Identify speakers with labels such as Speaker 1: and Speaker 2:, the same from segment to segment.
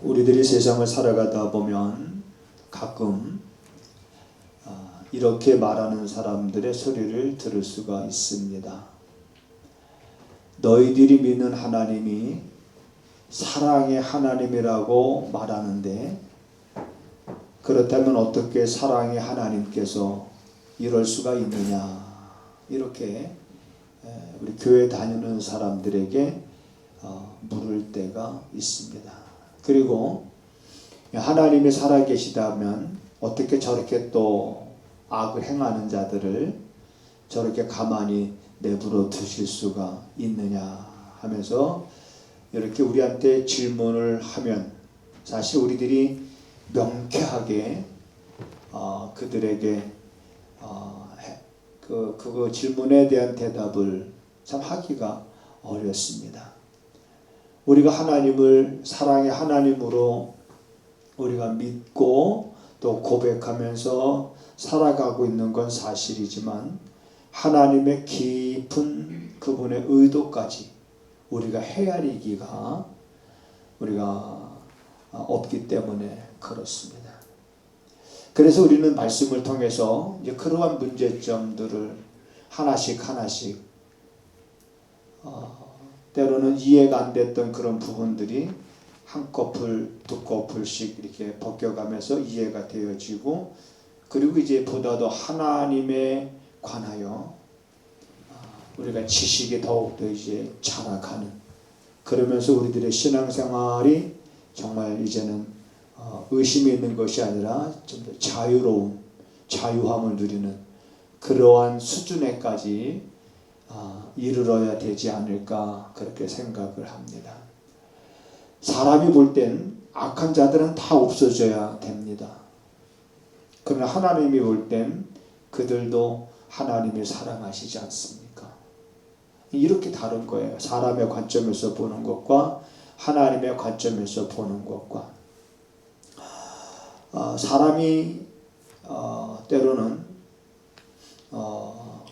Speaker 1: 우리들이 세상을 살아가다 보면 가끔 이렇게 말하는 사람들의 소리를 들을 수가 있습니다. 너희들이 믿는 하나님이 사랑의 하나님이라고 말하는데, 그렇다면 어떻게 사랑의 하나님께서 이럴 수가 있느냐, 이렇게 우리 교회 다니는 사람들에게 물을 때가 있습니다. 그리고 하나님이 살아계시다면 어떻게 저렇게 또 악을 행하는 자들을 저렇게 가만히 내버려 두실 수가 있느냐 하면서 이렇게 우리한테 질문을 하면, 사실 우리들이 명쾌하게 그들에게 그 질문에 대한 대답을 참 하기가 어렵습니다. 우리가 하나님을 사랑의 하나님으로 우리가 믿고 또 고백하면서 살아가고 있는 건 사실이지만, 하나님의 깊은 그분의 의도까지 우리가 헤아리기가 우리가 없기 때문에 그렇습니다. 그래서 우리는 말씀을 통해서 이제 그러한 문제점들을 하나씩 때로는 이해가 안 됐던 그런 부분들이 한꺼풀 두 커플씩 이렇게 벗겨가면서 이해가 되어지고, 그리고 이제 보다 더 하나님에 관하여 우리가 지식이 더욱더 이제 자라가는, 그러면서 우리들의 신앙생활이 정말 이제는 의심이 있는 것이 아니라 좀 더 자유로운 자유함을 누리는 그러한 수준에까지 이르러야 되지 않을까, 그렇게 생각을 합니다. 사람이 볼 땐 악한 자들은 다 없어져야 됩니다. 그러나 하나님이 볼 땐 그들도 하나님이 사랑하시지 않습니까? 이렇게 다른 거예요. 사람의 관점에서 보는 것과 하나님의 관점에서 보는 것과. 사람이 때로는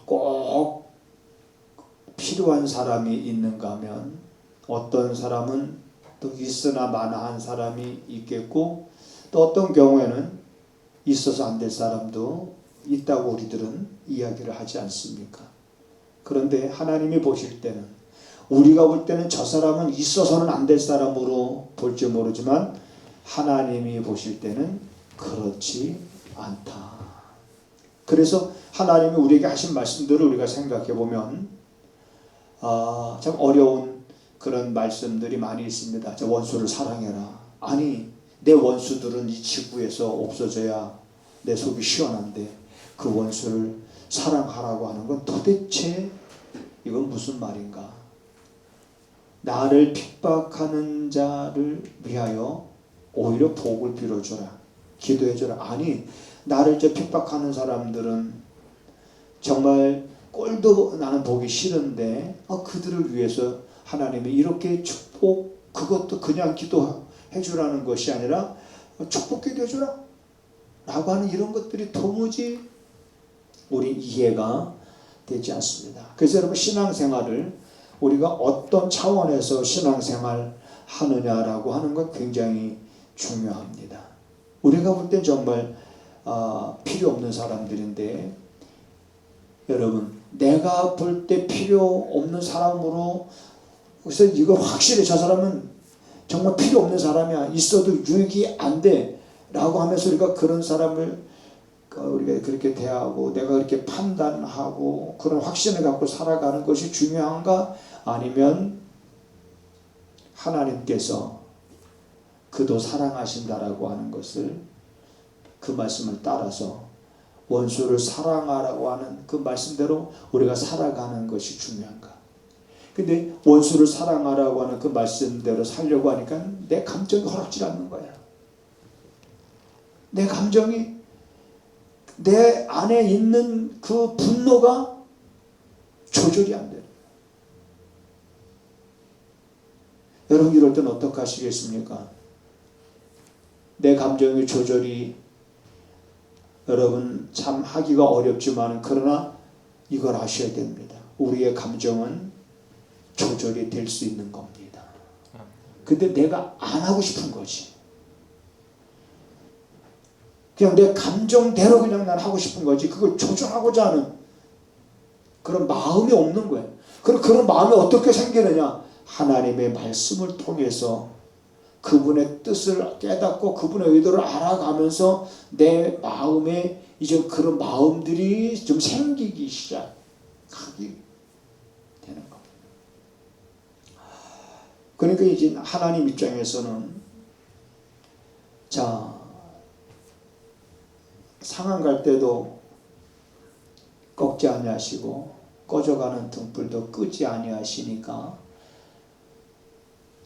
Speaker 1: 꼭 필요한 사람이 있는가 하면, 어떤 사람은 또 있으나 마나한 사람이 있겠고, 또 어떤 경우에는 있어서 안 될 사람도 있다고 우리들은 이야기를 하지 않습니까? 그런데 하나님이 보실 때는, 우리가 볼 때는 저 사람은 있어서는 안 될 사람으로 볼지 모르지만, 하나님이 보실 때는 그렇지 않다. 그래서 하나님이 우리에게 하신 말씀들을 우리가 생각해 보면 참 어려운 그런 말씀들이 많이 있습니다. 저 원수를 사랑해라. 아니, 내 원수들은 이 지구에서 없어져야 내 속이 시원한데 그 원수를 사랑하라고 하는 건 도대체 이건 무슨 말인가? 나를 핍박하는 자를 위하여 오히려 복을 빌어줘라, 기도해줘라. 아니, 나를 핍박하는 사람들은 정말 꼴도 나는 보기 싫은데 그들을 위해서 하나님이 이렇게 축복, 그것도 그냥 기도해주라는 것이 아니라 축복 기도해주라 라고 하는 이런 것들이 도무지 우리 이해가 되지 않습니다. 그래서 여러분, 신앙생활을 우리가 어떤 차원에서 신앙생활 하느냐라고 하는 것 굉장히 중요합니다. 우리가 볼 땐 정말 필요 없는 사람들인데, 여러분, 내가 볼 때 필요 없는 사람으로, 그래서 이거 확실히 저 사람은 정말 필요 없는 사람이야, 있어도 유익이 안 돼 라고 하면서 우리가 그런 사람을 우리가 그렇게 대하고 내가 그렇게 판단하고 그런 확신을 갖고 살아가는 것이 중요한가? 아니면 하나님께서 그도 사랑하신다라고 하는 것을, 그 말씀을 따라서 원수를 사랑하라고 하는 그 말씀대로 우리가 살아가는 것이 중요한가? 근데 원수를 사랑하라고 하는 그 말씀대로 살려고 하니까 내 감정이 허락지 않는 거야. 내 감정이, 내 안에 있는 그 분노가 조절이 안 돼요. 여러분, 이럴 때는 어떻게 하시겠습니까? 내 감정의 조절이 여러분 참 하기가 어렵지만, 그러나 이걸 아셔야 됩니다. 우리의 감정은 조절이 될 수 있는 겁니다. 근데 내가 안 하고 싶은 거지. 그냥 내 감정대로 그냥 난 하고 싶은 거지. 그걸 조절하고자 하는 그런 마음이 없는 거예요. 그런 마음이 어떻게 생기느냐? 하나님의 말씀을 통해서 그분의 뜻을 깨닫고 그분의 의도를 알아가면서 내 마음에 이제 그런 마음들이 좀 생기기 시작하기 되는 겁니다. 그러니까 이제 하나님 입장에서는 자, 상한 갈 때도 꺾지 아니하시고 꺼져가는 등불도 끄지 아니하시니까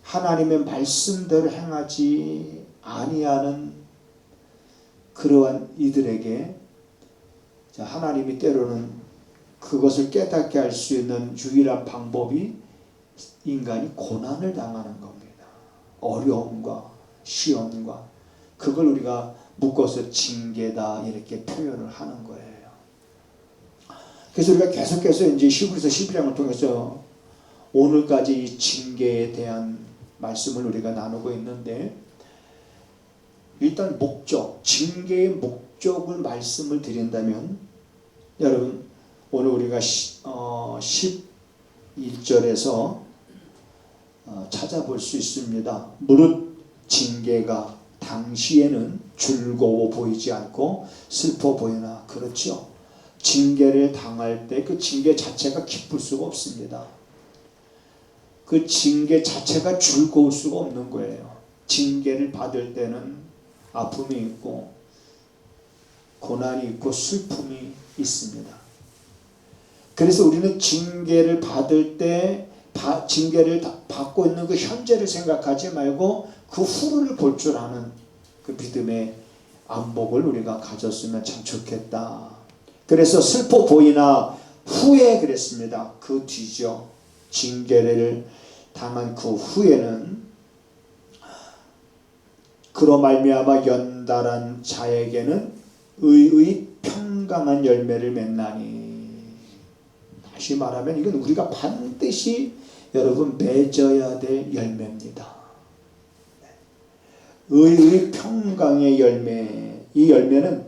Speaker 1: 하나님의 말씀대로 행하지 아니하는 그러한 이들에게 하나님이 때로는 그것을 깨닫게 할 수 있는 유일한 방법이 인간이 고난을 당하는 겁니다. 어려움과 시험과 그걸 우리가 묶어서 징계다 이렇게 표현을 하는 거예요. 그래서 우리가 계속해서 이제 히브리서 12장을 통해서 오늘까지 이 징계에 대한 말씀을 우리가 나누고 있는데, 일단 목적, 징계의 목적을 말씀을 드린다면, 여러분 오늘 우리가 11절에서 찾아볼 수 있습니다. 무릇 징계가 당시에는 즐거워 보이지 않고 슬퍼 보이나. 그렇죠. 징계를 당할 때 그 징계 자체가 기쁠 수가 없습니다. 그 징계 자체가 즐거울 수가 없는 거예요. 징계를 받을 때는 아픔이 있고 고난이 있고 슬픔이 있습니다. 그래서 우리는 징계를 받을 때 징계를 받고 있는 그 현재를 생각하지 말고 그 후를 볼 줄 아는 그 믿음의 안목을 우리가 가졌으면 참 좋겠다. 그래서 슬퍼 보이나 후에 그랬습니다. 그 뒤죠. 징계를 당한 그 후에는 그로 말미암아 연달한 자에게는 의의 평강한 열매를 맺나니. 다시 말하면 이건 우리가 반드시 여러분 맺어야 될 열매입니다. 의의 평강의 열매. 이 열매는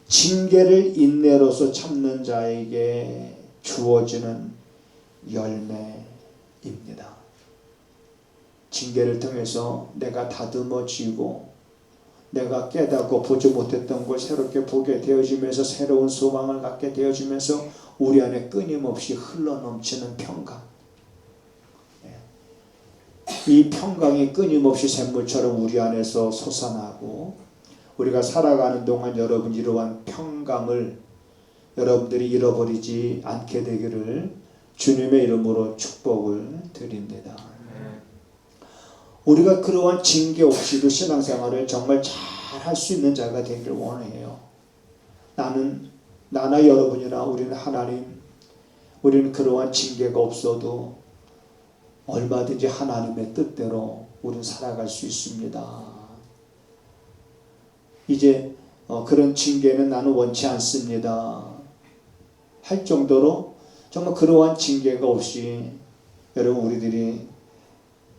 Speaker 1: 징계를 인내로서 참는 자에게 주어지는 열매입니다. 징계를 통해서 내가 다듬어지고 내가 깨닫고 보지 못했던 걸 새롭게 보게 되어지면서 새로운 소망을 갖게 되어지면서 우리 안에 끊임없이 흘러넘치는 평강. 이 평강이 끊임없이 샘물처럼 우리 안에서 솟아나고 우리가 살아가는 동안 여러분 이러한 평강을 여러분들이 잃어버리지 않게 되기를 주님의 이름으로 축복을 드립니다. 우리가 그러한 징계 없이도 신앙생활을 정말 잘 할 수 있는 자가 되기를 원해요. 나나 여러분이나 우리는 하나님, 우리는 그러한 징계가 없어도 얼마든지 하나님의 뜻대로 우리는 살아갈 수 있습니다. 이제 그런 징계는 나는 원치 않습니다 할 정도로 정말 그러한 징계가 없이 여러분 우리들이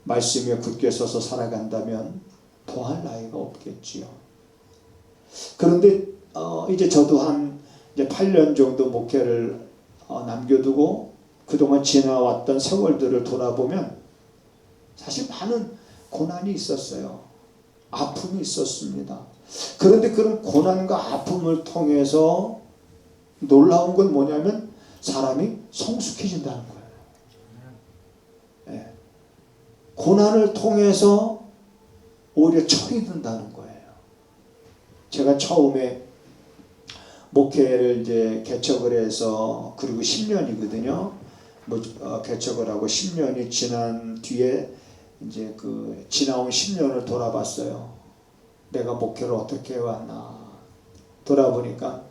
Speaker 1: 말씀에 굳게 서서 살아간다면 더할 나위가 없겠지요. 그런데 이제 저도 이제 8년 정도 목회를 남겨두고 그동안 지나왔던 세월들을 돌아보면 사실 많은 고난이 있었어요. 아픔이 있었습니다. 그런데 그런 고난과 아픔을 통해서 놀라운 건 뭐냐면 사람이 성숙해진다는 거예요. 네. 고난을 통해서 오히려 철이 든다는 거예요. 제가 처음에 목회를 이제 개척을 해서 그리고 10년이거든요. 개척을 하고 10년이 지난 뒤에 이제 그 지나온 10년을 돌아봤어요. 내가 목회를 어떻게 해왔나. 돌아보니까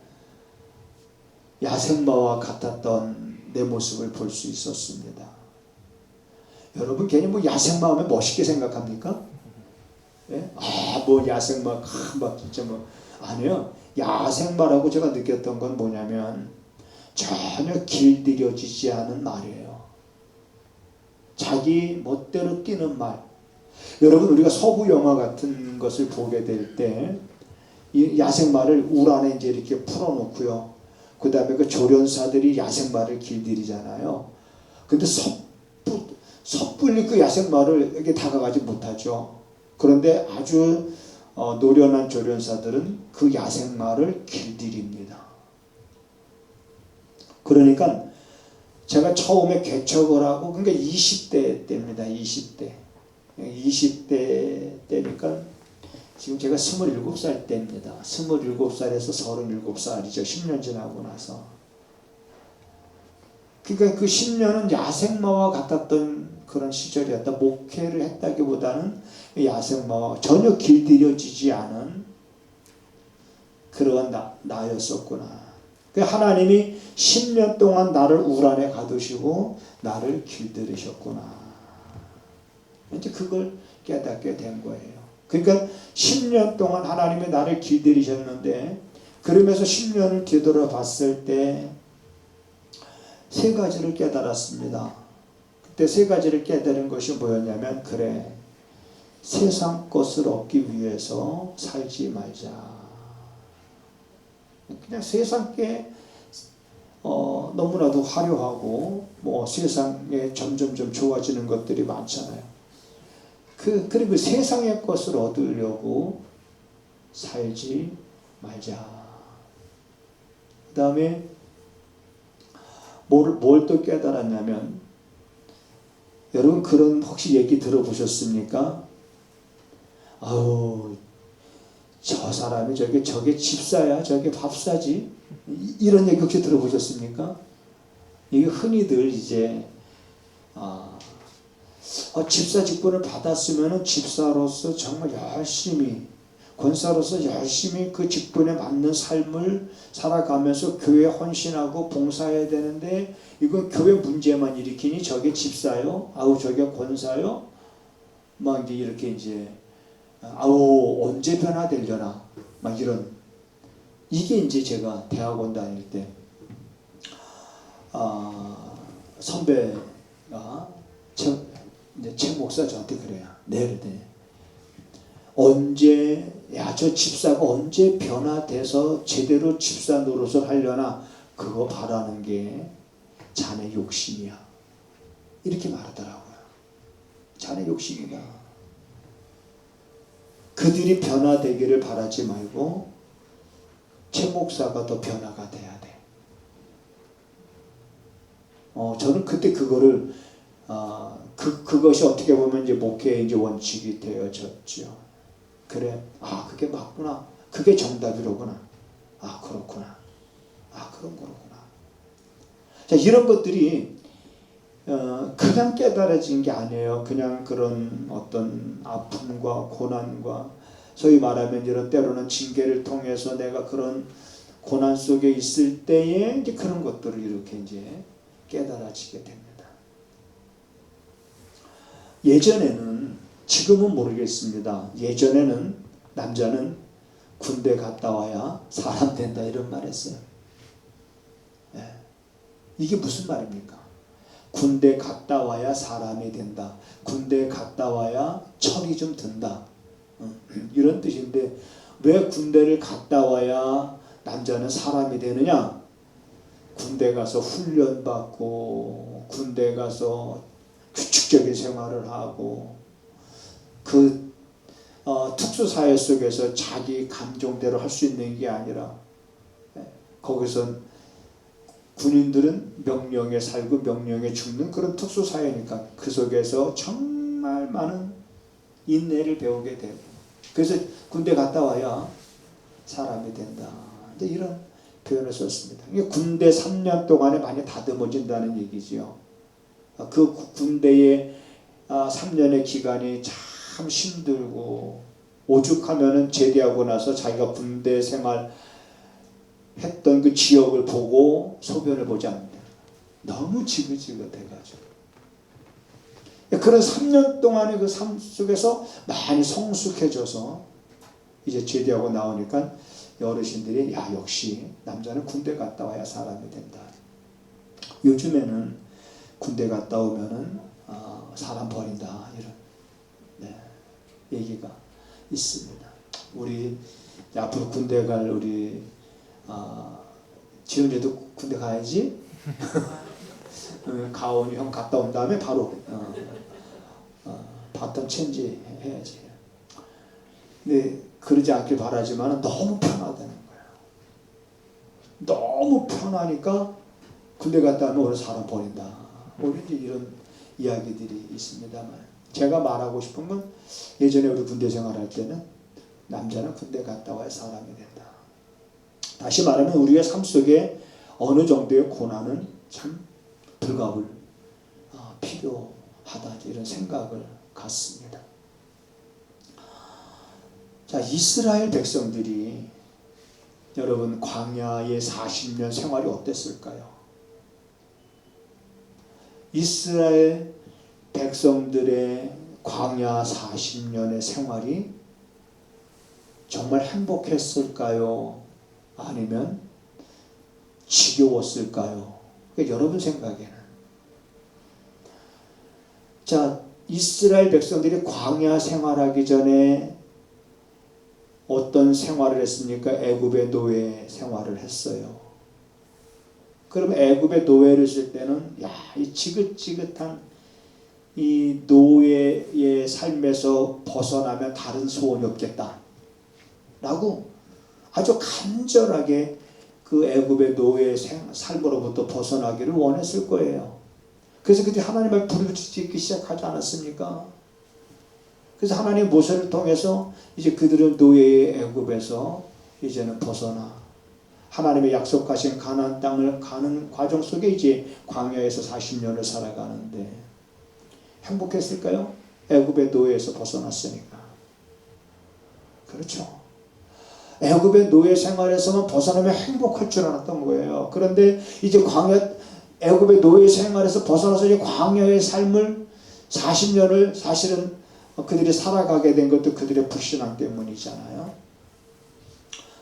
Speaker 1: 야생마와 같았던 내 모습을 볼 수 있었습니다. 여러분 괜히 야생마 하면 멋있게 생각합니까? 예? 야생마, 진짜 아니요. 야생마라고 제가 느꼈던 건 뭐냐면 전혀 길들여지지 않은 말이에요. 자기 멋대로 뛰는 말. 여러분 우리가 서부 영화 같은 것을 보게 될 때 이 야생마를 울 안에 이제 이렇게 풀어놓고요. 그 다음에 그 조련사들이 야생마를 길들이잖아요. 근데 섣불리 그 야생마를 이렇게 다가가지 못하죠. 그런데 아주 노련한 조련사들은 그 야생마를 길들입니다. 그러니까 제가 처음에 개척을 하고 그러니까 20대 때입니다. 20대 때니까 지금 제가 27살 때입니다. 27살에서 37살이죠. 10년 지나고 나서. 그러니까 그 10년은 야생마와 같았던 그런 시절이었다. 목회를 했다기보다는 야생마와 전혀 길들여지지 않은 그런 나였었구나. 하나님이 10년 동안 나를 울 안에 가두시고 나를 길들이셨구나. 이제 그걸 깨닫게 된 거예요. 그러니까 10년 동안 하나님이 나를 길들이셨는데 그러면서 10년을 뒤돌아봤을 때 세 가지를 깨달았습니다. 그때 세 가지를 깨달은 것이 뭐였냐면 그래 세상 것을 얻기 위해서 살지 말자. 그냥 세상에 너무나도 화려하고 뭐 세상에 점점점 좋아지는 것들이 많잖아요. 그리고 세상의 것을 얻으려고 살지 말자. 그 다음에 뭘 또 깨달았냐면 여러분 그런 혹시 얘기 들어보셨습니까? 아우 저 사람이 저게 집사야 저게 밥사지 이런 얘기 혹시 들어보셨습니까? 이게 흔히들 이제 집사 직분을 받았으면 집사로서 정말 열심히 권사로서 열심히 그 직분에 맞는 삶을 살아가면서 교회에 헌신하고 봉사해야 되는데 이건 교회 문제만 일으키니 저게 집사요? 아우 저게 권사요? 막 이제 이렇게 이제 아우 언제 변화되려나 막 이런 이게 이제 제가 대학원 다닐 때 선배가 최 목사 저한테 그래요. 네. 언제 저 집사가 언제 변화돼서 제대로 집사 노릇을 하려나 그거 바라는 게 자네 욕심이야. 이렇게 말하더라고요. 자네 욕심이다. 그들이 변화되기를 바라지 말고 최 목사가 더 변화가 돼야 돼. 저는 그때 그거를 그것이 어떻게 보면 이제 목회의 이제 원칙이 되어졌죠. 그래, 그게 맞구나. 그게 정답이로구나. 그렇구나. 그런 거로구나. 자, 이런 것들이 그냥 깨달아진 게 아니에요. 그냥 그런 어떤 아픔과 고난과 소위 말하면 이런 때로는 징계를 통해서 내가 그런 고난 속에 있을 때에 이제 그런 것들을 이렇게 이제 깨달아지게 됩니다. 예전에는 지금은 모르겠습니다. 예전에는 남자는 군대 갔다 와야 사람 된다 이런 말 했어요. 이게 무슨 말입니까? 군대 갔다 와야 사람이 된다. 군대 갔다 와야 철이 좀 든다. 이런 뜻인데 왜 군대를 갔다 와야 남자는 사람이 되느냐? 군대 가서 훈련받고 군대 가서 규칙적인 생활을 하고 그 특수사회 속에서 자기 감정대로 할 수 있는 게 아니라 거기선 군인들은 명령에 살고 명령에 죽는 그런 특수사회니까 그 속에서 정말 많은 인내를 배우게 되고 그래서 군대 갔다 와야 사람이 된다. 이제 이런 표현을 썼습니다. 군대 3년 동안에 많이 다듬어진다는 얘기지요. 그 군대의 3년의 기간이 참 힘들고 오죽하면은 제대하고 나서 자기가 군대 생활 했던 그 지역을 보고 소변을 보지 않는다. 너무 지긋지긋해가지고 그런 3년 동안의 그 삶 속에서 많이 성숙해져서 이제 제대하고 나오니까 어르신들이 역시 남자는 군대 갔다 와야 사람이 된다. 요즘에는 군대 갔다 오면은 사람 버린다 이런 얘기가 있습니다. 우리 앞으로 군대 갈 우리 지은이도 군대 가야지. 가온이 형 갔다 온 다음에 바로 바톤 체인지 해야지. 근데 그러지 않길 바라지만 너무 편하다는 거예요. 너무 편하니까 군대 갔다 오면 오늘 사람 버린다. 오늘 이제 이런 이야기들이 있습니다만, 제가 말하고 싶은 건 예전에 우리 군대 생활할 때는 남자는 군대 갔다 와야 사람이 된다. 다시 말하면 우리의 삶 속에 어느 정도의 고난은 참 불가불 필요하다, 이런 생각을 갖습니다. 자, 이스라엘 백성들이 여러분 광야의 40년 생활이 어땠을까요? 이스라엘 백성들의 광야 40년의 생활이 정말 행복했을까요? 아니면 지겨웠을까요? 그러니까 여러분 생각에는. 자, 이스라엘 백성들이 광야 생활하기 전에 어떤 생활을 했습니까? 애굽의 노예 생활을 했어요. 그럼 애굽의 노예를 있을 때는 이 지긋지긋한 이 노예의 삶에서 벗어나면 다른 소원이 없겠다 라고 아주 간절하게 그 애굽의 노예의 삶으로부터 벗어나기를 원했을 거예요. 그래서 그때 하나님의 부르짖기 시작하지 않았습니까? 그래서 하나님 모세를 통해서 이제 그들은 노예의 애굽에서 이제는 벗어나 하나님의 약속하신 가나안 땅을 가는 과정 속에 이제 광야에서 40년을 살아가는데 행복했을까요? 애굽의 노예에서 벗어났으니까. 그렇죠. 애굽의 노예 생활에서만 벗어나면 행복할 줄 알았던 거예요. 그런데 이제 애굽의 노예 생활에서 벗어나서 이제 광야의 삶을 40년을 사실은 그들이 살아가게 된 것도 그들의 불신앙 때문이잖아요.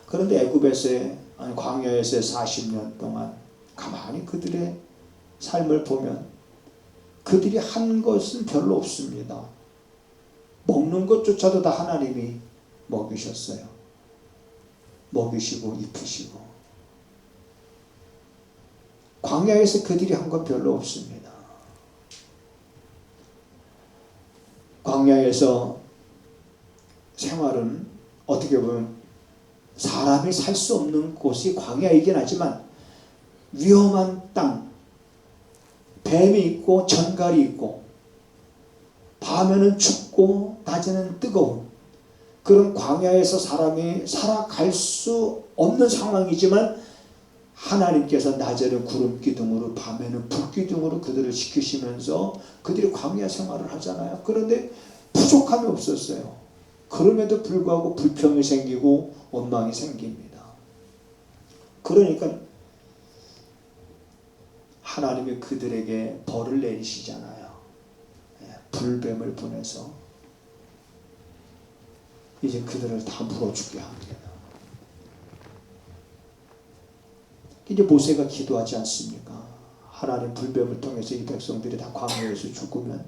Speaker 1: 그런데 광야에서의 40년 동안 가만히 그들의 삶을 보면 그들이 한 것은 별로 없습니다. 먹는 것조차도 다 하나님이 먹이셨어요. 먹이시고 입히시고. 광야에서 그들이 한 건 별로 없습니다. 광야에서 생활은 어떻게 보면 사람이 살 수 없는 곳이 광야이긴 하지만 위험한 땅, 뱀이 있고 전갈이 있고 밤에는 춥고 낮에는 뜨거운 그런 광야에서 사람이 살아갈 수 없는 상황이지만 하나님께서 낮에는 구름 기둥으로 밤에는 불 기둥으로 그들을 지키시면서 그들이 광야 생활을 하잖아요. 그런데 부족함이 없었어요. 그럼에도 불구하고 불평이 생기고 원망이 생깁니다. 그러니까 하나님이 그들에게 벌을 내리시잖아요. 불뱀을 보내서 이제 그들을 다 물어 죽게 합니다. 이제 모세가 기도하지 않습니까? 하나님 불뱀을 통해서 이 백성들이 다 광야에서 죽으면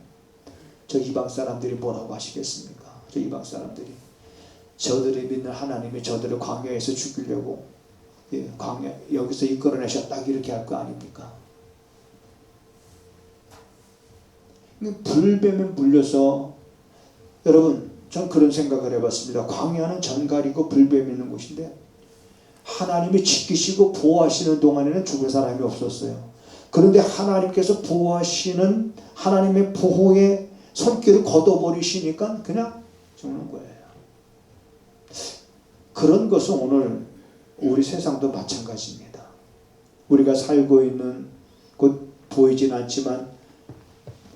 Speaker 1: 저 이방 사람들이 뭐라고 하시겠습니까? 저 이방 사람들이 저들이 믿는 하나님이 저들을 광야에서 죽이려고 광야 여기서 이끌어내셨다 이렇게 할 거 아닙니까? 불뱀에 물려서 여러분 전 그런 생각을 해봤습니다. 광야는 전갈이고 불뱀이 있는 곳인데 하나님이 지키시고 보호하시는 동안에는 죽을 사람이 없었어요. 그런데 하나님께서 보호하시는 하나님의 보호의 손길을 걷어버리시니까 그냥 죽는 거예요. 그런 것은 오늘 우리 세상도 마찬가지입니다. 우리가 살고 있는 곳 보이진 않지만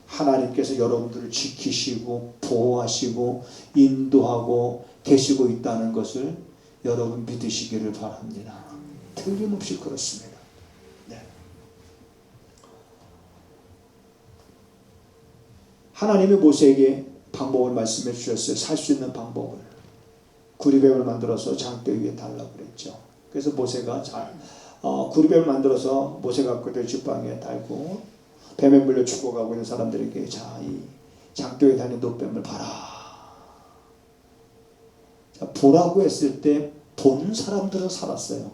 Speaker 1: 하나님께서 여러분들을 지키시고 보호하시고 인도하고 계시고 있다는 것을 여러분 믿으시기를 바랍니다. 틀림없이 그렇습니다. 네. 하나님이 모세에게 방법을 말씀해 주셨어요. 살 수 있는 방법을. 구리뱀을 만들어서 장대 위에 달라고 그랬죠. 그래서 모세가 구리뱀을 만들어서 모세가 그때 쥐방에 달고 뱀에 물려 죽어가고 있는 사람들에게 이 장대 위에 달린 노뱀을 봐라. 보라고 했을 때 본 사람들은 살았어요.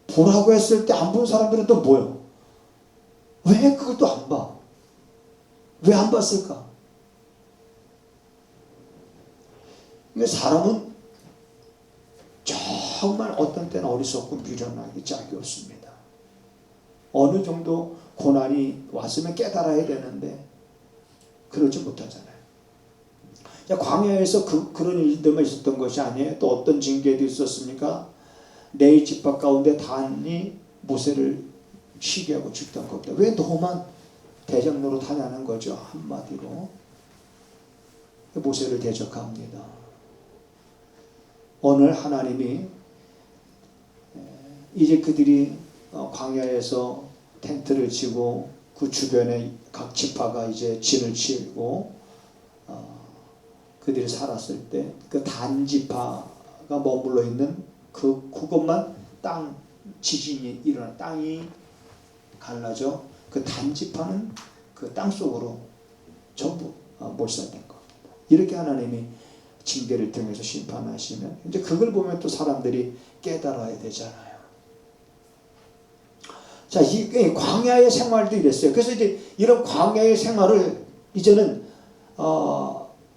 Speaker 1: 보라고 했을 때 안 본 사람들은 또 뭐요? 왜 그걸 또 안 봐? 왜 안 봤을까? 그러니까 사람은 정말 어떤 때는 어리석고 미련하기 짝이 없습니다. 어느 정도 고난이 왔으면 깨달아야 되는데 그러지 못하잖아요. 광야에서 그런 일들만 있었던 것이 아니에요. 또 어떤 징계도 있었습니까? 네 지파 가운데 단이 모세를 쉬게 하고 죽던 겁니다. 왜 너만 대장 노릇하냐는 거죠. 한마디로 모세를 대적합니다. 오늘 하나님이 이제 그들이 광야에서 텐트를 치고 그 주변에 각 지파가 이제 진을 치고 그들이 살았을 때 그 단 지파가 머물러 있는 그것만 땅 지진이 일어나 땅이 갈라져 그 단 지파는 그 땅 속으로 전부 몰살된 겁니다. 이렇게 하나님이 징계를 통해서 심판하시면 이제 그걸 보면 또 사람들이 깨달아야 되잖아요. 자, 이 광야의 생활도 이랬어요. 그래서 이제 이런 광야의 생활을 이제는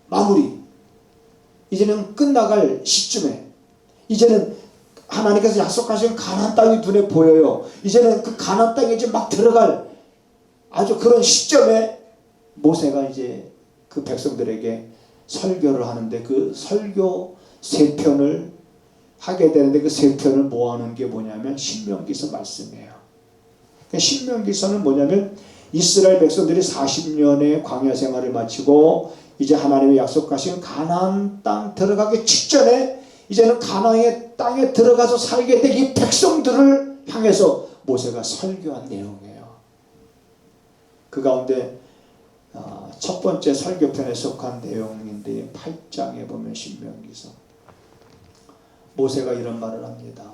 Speaker 1: 마무리, 이제는 끝나갈 시점에 이제는 하나님께서 약속하신 가나안 땅이 눈에 보여요. 이제는 그 가나안 땅에 이제 막 들어갈 아주 그런 시점에 모세가 이제 그 백성들에게 설교를 하는데 그 설교 세 편을 하게 되는데 그 세 편을 모아놓은 게 뭐냐면 신명기서 말씀이에요. 신명기서는 뭐냐면 이스라엘 백성들이 40년의 광야 생활을 마치고 이제 하나님의 약속하신 가나안 땅 들어가기 직전에 이제는 가나안의 땅에 들어가서 살게 될 이 백성들을 향해서 모세가 설교한 내용이에요. 그 가운데 첫 번째 설교편에 속한 내용인데 8장에 보면 신명기서 모세가 이런 말을 합니다.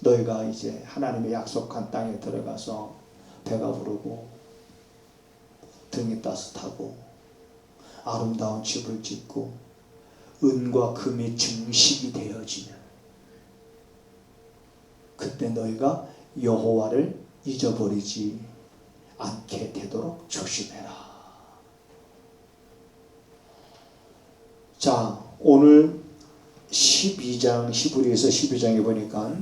Speaker 1: 너희가 이제 하나님의 약속한 땅에 들어가서 배가 부르고 등이 따뜻하고 아름다운 집을 짓고 은과 금이 증식이 되어지면 그때 너희가 여호와를 잊어버리지 않게 되도록 조심해라. 자, 오늘 12장 히브리서 12장에 보니까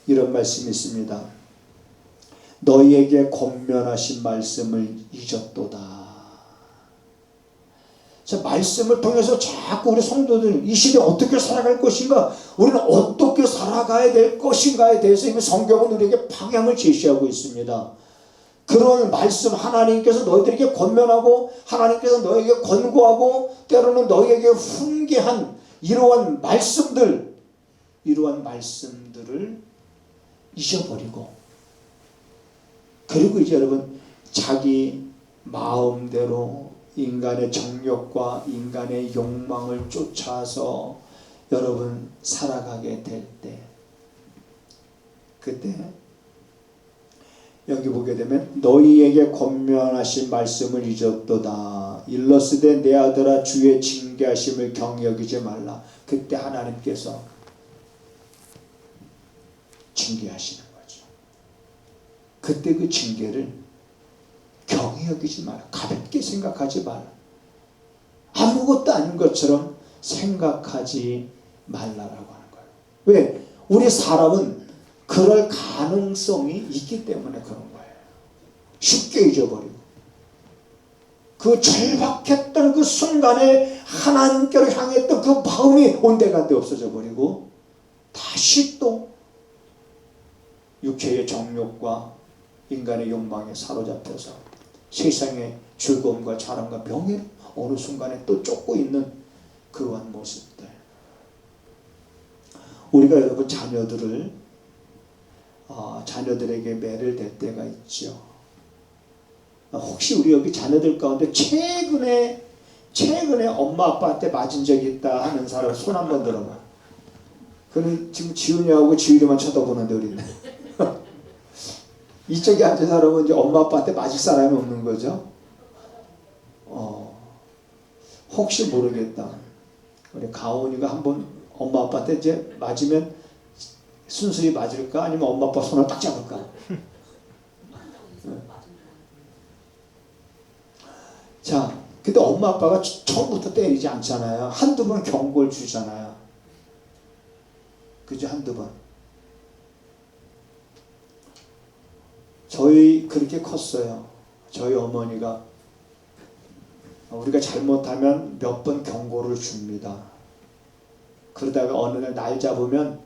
Speaker 1: 이런 말씀이 있습니다. 너희에게 권면하신 말씀을 잊었도다. 자, 말씀을 통해서 자꾸 우리 성도들 이 시대에 어떻게 살아갈 것인가, 우리는 어떻게 살아가야 될 것인가에 대해서 이미 성경은 우리에게 방향을 제시하고 있습니다. 그런 말씀, 하나님께서 너희들에게 권면하고 하나님께서 너희에게 권고하고 때로는 너희에게 훈계한 이러한 말씀들을 잊어버리고, 그리고 이제 여러분 자기 마음대로 인간의 정욕과 인간의 욕망을 쫓아서 여러분 살아가게 될 때, 그때 여기 보게 되면 너희에게 권면하신 말씀을 잊었도다. 일러스되 내 아들아 주의 징계하심을 경여기지 말라. 그때 하나님께서 징계하시는 거죠. 그때 그 징계를 경히 여기지 마라. 가볍게 생각하지 마라. 아무것도 아닌 것처럼 생각하지 말라라고 하는 거예요. 왜? 우리 사람은 그럴 가능성이 있기 때문에 그런 거예요. 쉽게 잊어버리고 그 절박했던 그 순간에 하나님께로 향했던 그 마음이 온데간데 없어져 버리고 다시 또 육체의 정욕과 인간의 욕망에 사로잡혀서 세상의 즐거움과 자랑과 명예를 어느 순간에 또 쫓고 있는 그러한 모습들. 우리가 여러분 자녀들에게 매를 댈 때가 있죠. 혹시 우리 여기 자녀들 가운데 최근에 엄마 아빠한테 맞은 적이 있다 하는 사람 손 한번 들어봐. 그는 지금 지훈이하고 지율이만 쳐다보는데 우리는 이쪽에 앉은 사람은 이제 엄마 아빠한테 맞을 사람이 없는 거죠. 혹시 모르겠다. 우리 가온이가 한번 엄마 아빠한테 이제 맞으면 순순히 맞을까? 아니면 엄마 아빠 손을 딱 잡을까? 자, 근데 엄마 아빠가 처음부터 때리지 않잖아요. 한두 번 경고를 주잖아요. 그죠? 한두 번. 저희 그렇게 컸어요. 저희 어머니가 우리가 잘못하면 몇 번 경고를 줍니다. 그러다가 어느 날 잡으면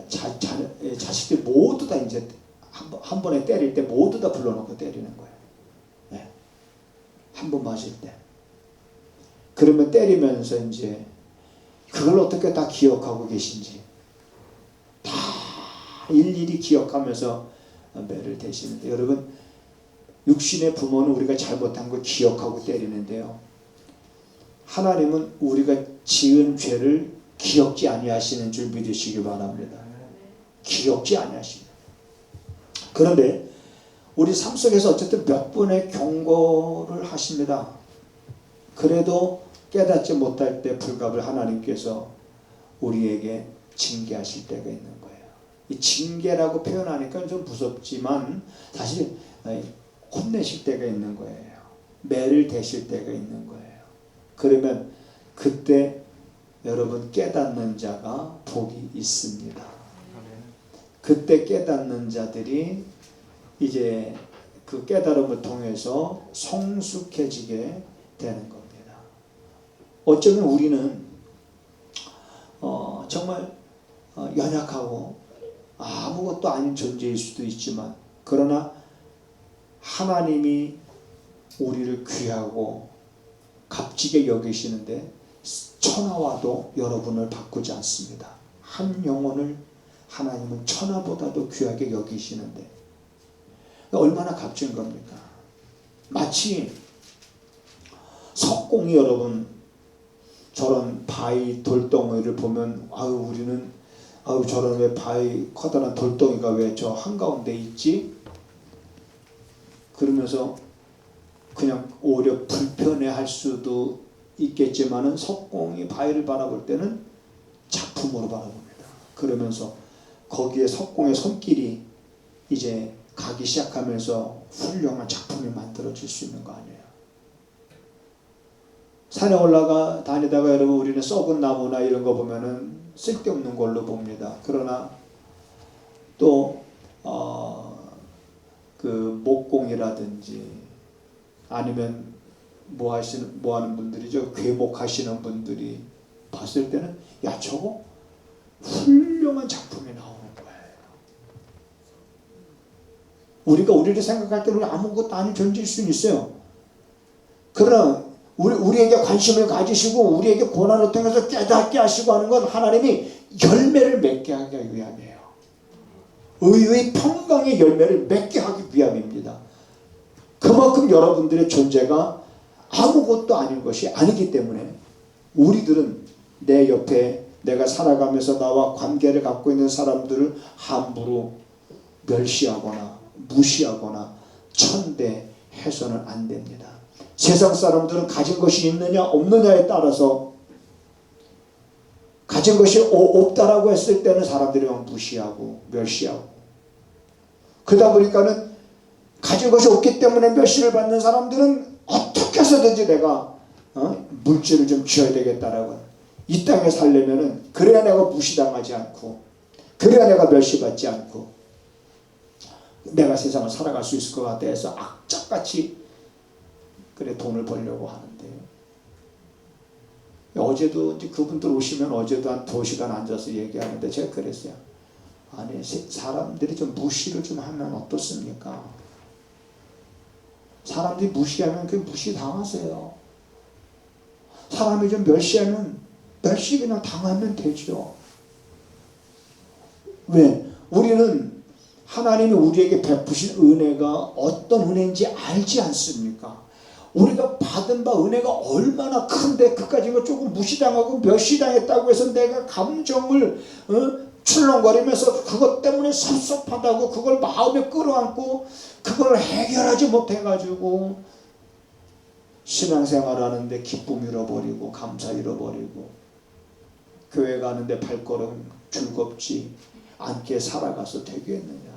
Speaker 1: 자식들 모두 다 이제 한 번에 때릴 때 모두 다 불러놓고 때리는 거예요. 네. 한 번 맞을 때. 그러면 때리면서 이제 그걸 어떻게 다 기억하고 계신지 다 일일이 기억하면서 매를 대시는데, 여러분 육신의 부모는 우리가 잘못한 걸 기억하고 때리는데요, 하나님은 우리가 지은 죄를 기억지 아니하시는 줄 믿으시기 바랍니다. 기억지 아니하십니다. 그런데 우리 삶 속에서 어쨌든 몇 번의 경고를 하십니다. 그래도 깨닫지 못할 때 불갑을 하나님께서 우리에게 징계하실 때가 있는 거예요. 이 징계라고 표현하니까 좀 무섭지만 사실 혼내실 때가 있는 거예요. 매를 대실 때가 있는 거예요. 그러면 그때 여러분 깨닫는 자가 복이 있습니다. 그때 깨닫는 자들이 이제 그 깨달음을 통해서 성숙해지게 되는 겁니다. 어쩌면 우리는 정말 연약하고 아무것도 아닌 존재일 수도 있지만, 그러나 하나님이 우리를 귀하고 값지게 여기시는데 천하와도 여러분을 바꾸지 않습니다. 한 영혼을 하나님은 천하보다도 귀하게 여기시는데 얼마나 값진 겁니까? 마치 석공이, 여러분 저런 바위 돌덩이를 보면 우리는 저런 왜 바위 커다란 돌덩이가 왜 저 한가운데 있지? 그러면서 그냥 오히려 불편해할 수도 있겠지만은 석공이 바위를 바라볼 때는 작품으로 바라봅니다. 그러면서 거기에 석공의 손길이 이제 가기 시작하면서 훌륭한 작품이 만들어질 수 있는 거 아니에요. 산에 올라가 다니다가 여러분 우리는 썩은 나무나 이런 거 보면은 쓸데없는 걸로 봅니다. 그러나 또 그 목공이라든지 아니면 뭐 하는 분들이죠, 괴목하시는 분들이 봤을 때는 야, 저거 훌륭한 작품이 나오는 거예요. 우리가 우리를 생각할 때는 아무것도 아닌 존재일 수는 있어요. 그러나 우리에게 관심을 가지시고 우리에게 고난을 통해서 깨닫게 하시고 하는 건 하나님이 열매를 맺게 하기 위함이에요. 의의 평강의 열매를 맺게 하기 위함입니다. 그만큼 여러분들의 존재가 아무것도 아닌 것이 아니기 때문에 우리들은 내 옆에 내가 살아가면서 나와 관계를 갖고 있는 사람들을 함부로 멸시하거나 무시하거나 천대해서는 안 됩니다. 세상 사람들은 가진 것이 있느냐 없느냐에 따라서, 가진 것이 없다라고 했을 때는 사람들이 막 무시하고 멸시하고, 그러다 보니까는 가진 것이 없기 때문에 멸시를 받는 사람들은 어떻게 해서든지 내가 물질을 좀 쥐어야 되겠다라고, 이 땅에 살려면은 그래야 내가 무시당하지 않고, 그래야 내가 멸시받지 않고 내가 세상을 살아갈 수 있을 것 같아 해서 악착같이 그래 돈을 벌려고 하는데, 어제도 이제 그분들 오시면 어제도 한 2시간 앉아서 얘기하는데 제가 그랬어요. 아니 사람들이 좀 무시를 좀 하면 어떻습니까? 사람들이 무시하면 그 무시당하세요. 사람이 좀 멸시하면 멸시 그냥 당하면 되죠. 왜? 우리는 하나님이 우리에게 베푸신 은혜가 어떤 은혜인지 알지 않습니까? 우리가 받은 바 은혜가 얼마나 큰데 그까지 조금 무시당하고 멸시당했다고 해서 내가 감정을 출렁거리면서 그것 때문에 섭섭하다고 그걸 마음에 끌어안고 그걸 해결하지 못해가지고 신앙생활 하는데 기쁨 잃어버리고 감사 잃어버리고 교회 가는데 발걸음 즐겁지 않게 살아가서 되겠느냐.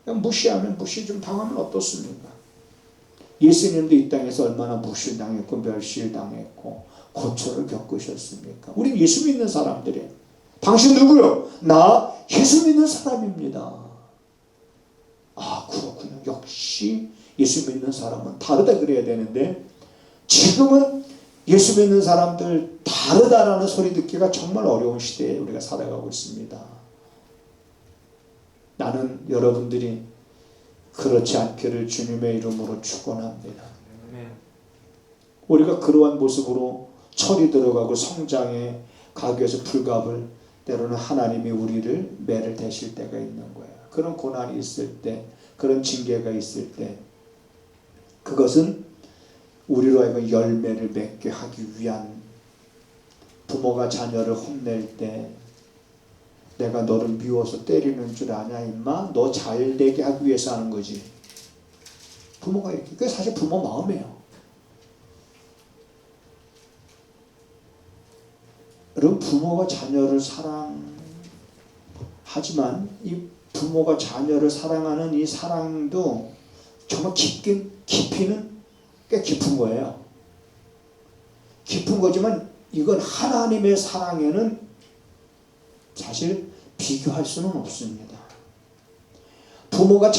Speaker 1: 그냥 무시하면 무시 좀 당하면 어떻습니까? 예수님도 이 땅에서 얼마나 무시당했고 멸시당했고 고초를 겪으셨습니까? 우리 예수 믿는 사람들이에요. 당신 누구요? 나 예수 믿는 사람입니다. 아, 그렇군요. 역시 예수 믿는 사람은 다르다 그래야 되는데 지금은 예수 믿는 사람들 다르다라는 소리 듣기가 정말 어려운 시대에 우리가 살아가고 있습니다. 나는 여러분들이 그렇지 않기를 주님의 이름으로 축원합니다. 우리가 그러한 모습으로 철이 들어가고 성장에 가기 위해서 불갑을 때로는 하나님이 우리를 매를 대실 때가 있는 거예요. 그런 고난이 있을 때, 그런 징계가 있을 때 그것은 우리로 하여금 열매를 맺게 하기 위한, 부모가 자녀를 혼낼 때 내가 너를 미워서 때리는 줄 아냐 임마, 너 잘되게 하기 위해서 하는 거지. 부모가 이렇게, 그게 사실 부모 마음이에요. 여러분, 부모가 자녀를 사랑하지만 이 부모가 자녀를 사랑하는 이 사랑도 정말 깊이는 꽤 깊은 거예요. 깊은 거지만 이건 하나님의 사랑에는 사실 비교할 수는 없습니다. 부모가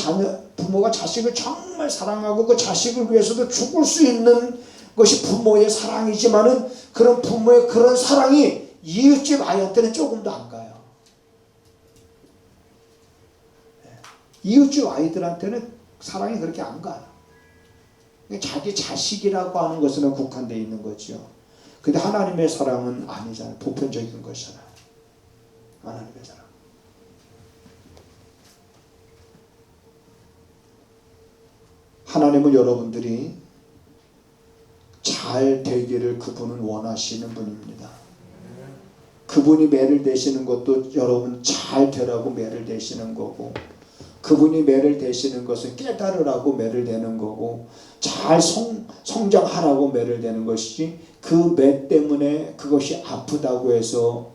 Speaker 1: 자식을 정말 사랑하고 그 자식을 위해서도 죽을 수 있는 것이 부모의 사랑이지만은 그런 부모의 그런 사랑이 이웃집 아이한테는 조금도 안 가요. 이웃집 아이들한테는 사랑이 그렇게 안 가요. 자기 자식이라고 하는 것은 국한되어 있는 거죠. 근데 하나님의 사랑은 아니잖아요. 보편적인 것이잖아요. 하나님의 사랑. 하나님은 여러분들이 잘 되기를 그분은 원하시는 분입니다. 그분이 매를 대시는 것도 여러분 잘 되라고 매를 대시는 거고, 그분이 매를 대시는 것은 깨달으라고 매를 대는 거고, 잘 성장하라고 매를 대는 것이지, 그 매 때문에 그것이 아프다고 해서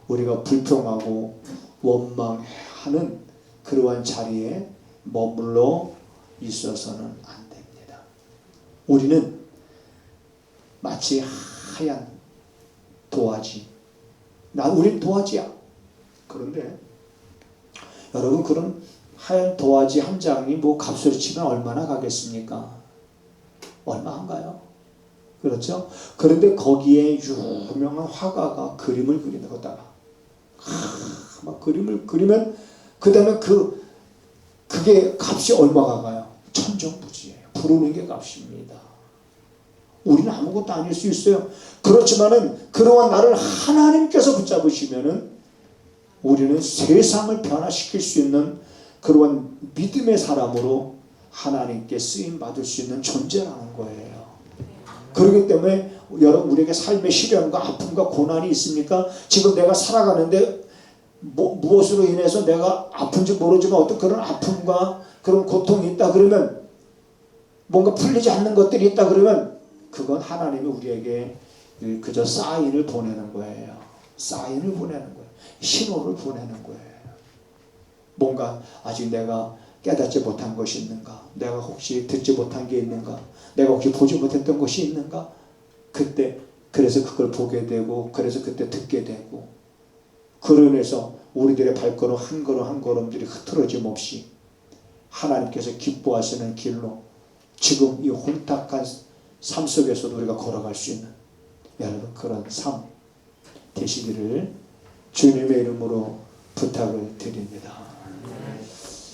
Speaker 1: 우리가 불평하고 원망하는 그러한 자리에 머물러 있어서는 안 됩니다. 우리는 마치 하얀 도화지, 우린 도화지야. 그런데 여러분, 그런 하얀 도화지 한 장이 뭐 값으로 치면 얼마나 가겠습니까? 얼마 안 가요. 그렇죠? 그런데 거기에 유명한 화가가 그림을 그리는 거다가 막 그림을 그리면 그 다음에 그게 값이 얼마가 가요? 천정부지예요. 부르는 게 값입니다. 우리는 아무것도 아닐 수 있어요. 그렇지만은 그러한 나를 하나님께서 붙잡으시면은 우리는 세상을 변화시킬 수 있는 그러한 믿음의 사람으로 하나님께 쓰임 받을 수 있는 존재라는 거예요. 그렇기 때문에 여러분, 우리에게 삶의 시련과 아픔과 고난이 있습니까? 지금 내가 살아가는데 무엇으로 인해서 내가 아픈지 모르지만 어떤 그런 아픔과 그런 고통이 있다 그러면, 뭔가 풀리지 않는 것들이 있다 그러면, 그건 하나님이 우리에게 그저 사인을 보내는 거예요. 사인을 보내는 거예요. 신호를 보내는 거예요. 뭔가 아직 내가 깨닫지 못한 것이 있는가? 내가 혹시 듣지 못한 게 있는가? 내가 혹시 보지 못했던 것이 있는가? 그때 그래서 그걸 보게 되고, 그래서 그때 듣게 되고, 그로 인해서 우리들의 발걸음 한 걸음 한 걸음들이 흐트러짐 없이 하나님께서 기뻐하시는 길로 지금 이 혼탁한 삶 속에서도 우리가 걸어갈 수 있는, 여러분, 그런 삶 되시기를 주님의 이름으로 부탁을 드립니다.